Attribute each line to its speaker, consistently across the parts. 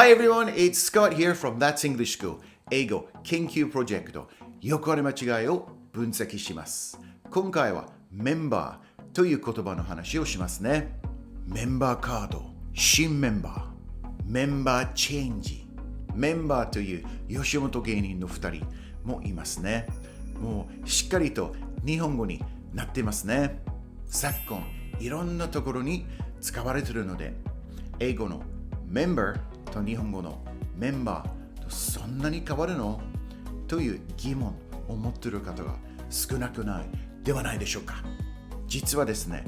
Speaker 1: Hi everyone, it's Scott here from That's English School 英語研究プロジェクトよくある間違いを分析します。今回はメンバーという言葉の話をしますね。メンバーカード、新メンバー、メンバーチェンジ、メンバーという吉本芸人の2人もいますね。もうしっかりと日本語になってますね。昨今いろんなところに使われているので、英語のメンバーと日本語のメンバーとそんなに変わるのという疑問を持っている方が少なくないではないでしょうか。実はですね、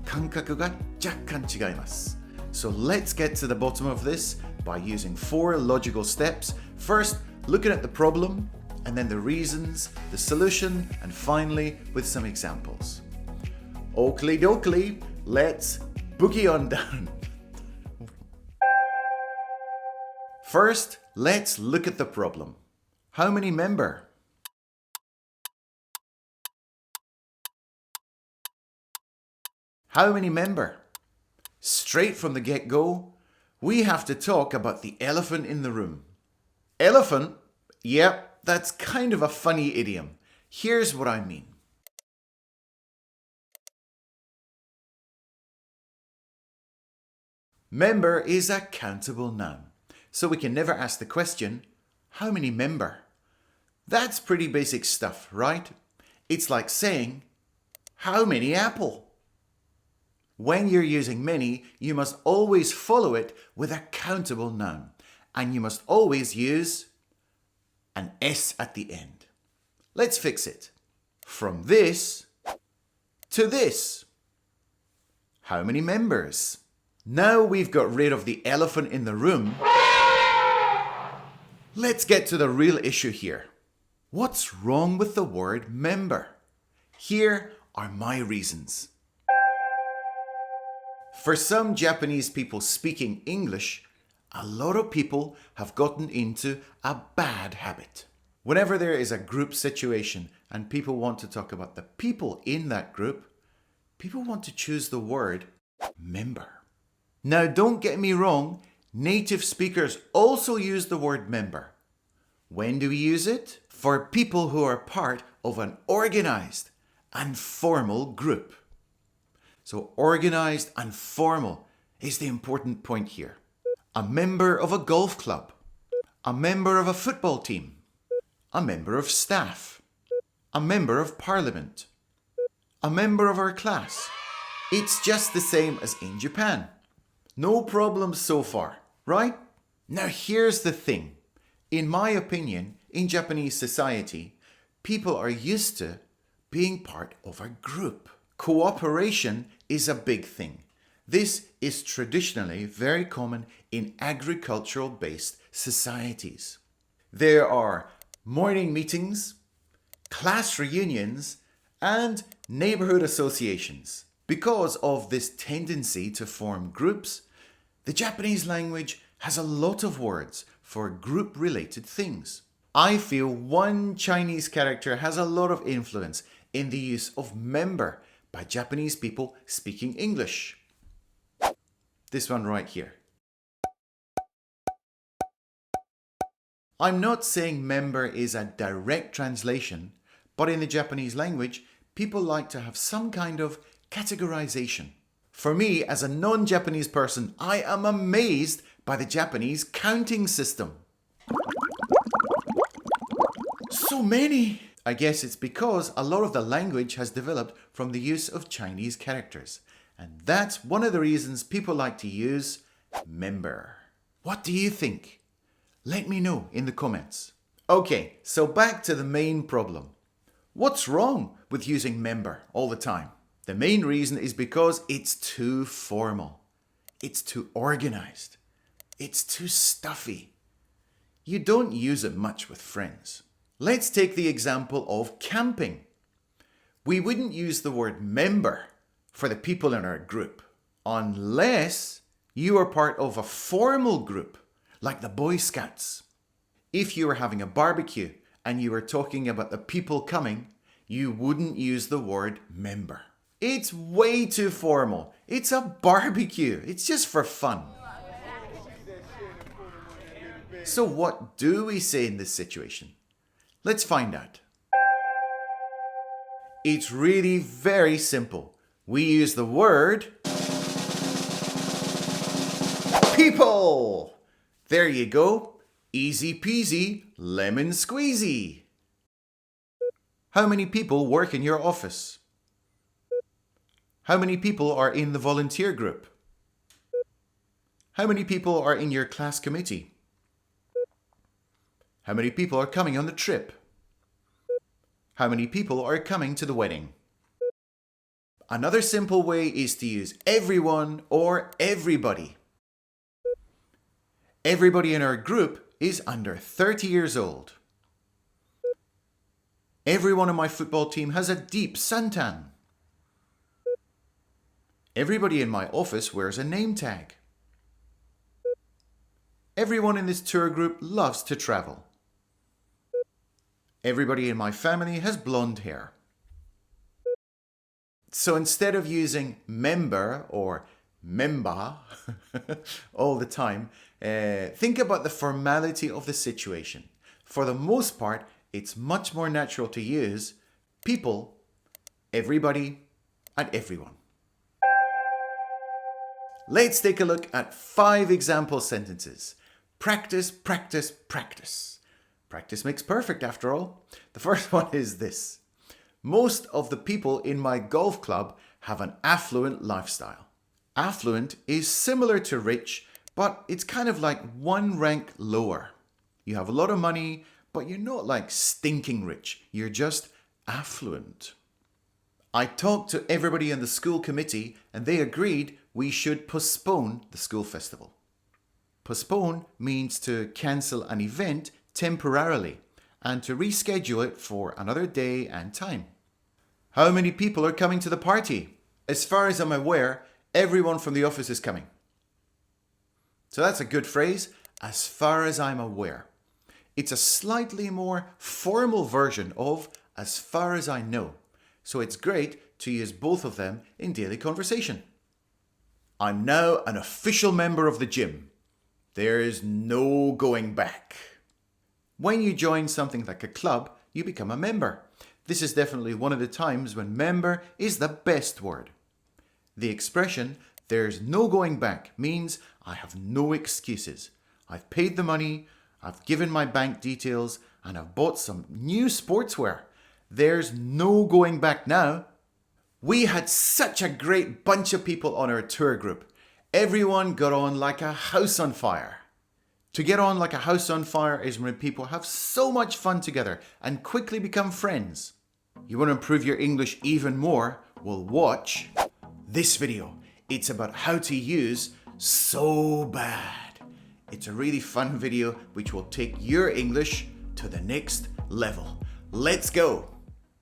Speaker 1: 感覚が若干違います。So let's get to the bottom of this by using 4 logical steps. First, looking at the problem, and then the reasons, the solution, and finally with some examples. Oakley dokley, let's boogie on down. First, let's look at the problem. How many member? How many member? Straight from the get-go, we have to talk about the elephant in the room. Elephant? Yep, that's kind of a funny idiom. Here's what I mean. Member is a countable noun. So we can never ask the question, how many member? That's pretty basic stuff, right? It's like saying, how many apple? When you're using many, you must always follow it with a countable noun. And you must always use an S at the end. Let's fix it. From this to this. How many members? Now we've got rid of the elephant in the room. Let's get to the real issue here. What's wrong with the word member? Here are my reasons. For some Japanese people speaking English, a lot of people have gotten into a bad habit. Whenever there is a group situation and people want to talk about the people in that group, people want to choose the word member. Now, don't get me wrong, native speakers also use the word member. When do we use it? For people who are part of an organized and formal group. So organized and formal is the important point here. A member of a golf club, a member of a football team, a member of staff, a member of parliament, a member of our class. It's just the same as in Japan. No problems so far, right? Now here's the thing. In my opinion, in Japanese society, people are used to being part of a group. Cooperation is a big thing. This is traditionally very common in agricultural-based societies. There are morning meetings, class reunions, and neighborhood associations. Because of this tendency to form groups, the Japanese language has a lot of words for group-related things. I feel one Chinese character has a lot of influence in the use of member by Japanese people speaking English. This one right here. I'm not saying member is a direct translation, but in the Japanese language, people like to have some kind of categorization. For me, as a non-Japanese person, I am amazed by the Japanese counting system. So many! I guess it's because a lot of the language has developed from the use of Chinese characters. And that's one of the reasons people like to use member. What do you think? Let me know in the comments. Okay, so back to the main problem. What's wrong with using member all the time? The main reason is because it's too formal. It's too organized. It's too stuffy. You don't use it much with friends. Let's take the example of camping. We wouldn't use the word member for the people in our group unless you are part of a formal group like the Boy Scouts. If you were having a barbecue and you were talking about the people coming, you wouldn't use the word member. It's way too formal. It's a barbecue. It's just for fun. So what do we say in this situation? Let's find out. It's really very simple. We use the word people. There you go. Easy peasy, lemon squeezy. How many people work in your office? How many people are in the volunteer group? How many people are in your class committee? How many people are coming on the trip? How many people are coming to the wedding? Another simple way is to use everyone or everybody. Everybody in our group is under 30 years old. Everyone on my football team has a deep suntan. Everybody in my office wears a name tag. Everyone in this tour group loves to travel. Everybody in my family has blonde hair. So instead of using member or member all the time, think about the formality of the situation. For the most part, it's much more natural to use people, everybody, and everyone. Let's take a look at 5 example sentences. Practice, practice, practice. Practice makes perfect after all. The first one is this. Most of the people in my golf club have an affluent lifestyle. Affluent is similar to rich, but it's kind of like one rank lower. You have a lot of money, but you're not like stinking rich. You're just affluent. I talked to everybody in the school committee and they agreed we should postpone the school festival. Postpone means to cancel an event temporarily and to reschedule it for another day and time. How many people are coming to the party? As far as I'm aware, everyone from the office is coming. So that's a good phrase, as far as I'm aware. It's a slightly more formal version of as far as I know. So it's great to use both of them in daily conversation. I'm now an official member of the gym. There is no going back. When you join something like a club, you become a member. This is definitely one of the times when member is the best word. The expression, there's no going back, means I have no excuses. I've paid the money, I've given my bank details, and I've bought some new sportswear. There's no going back now. We had such a great bunch of people on our tour group. Everyone got on like a house on fire. To get on like a house on fire is when people have so much fun together and quickly become friends. You want to improve your English even more? Well, watch this video. It's about how to use so bad. It's a really fun video which will take your English to the next level. Let's go.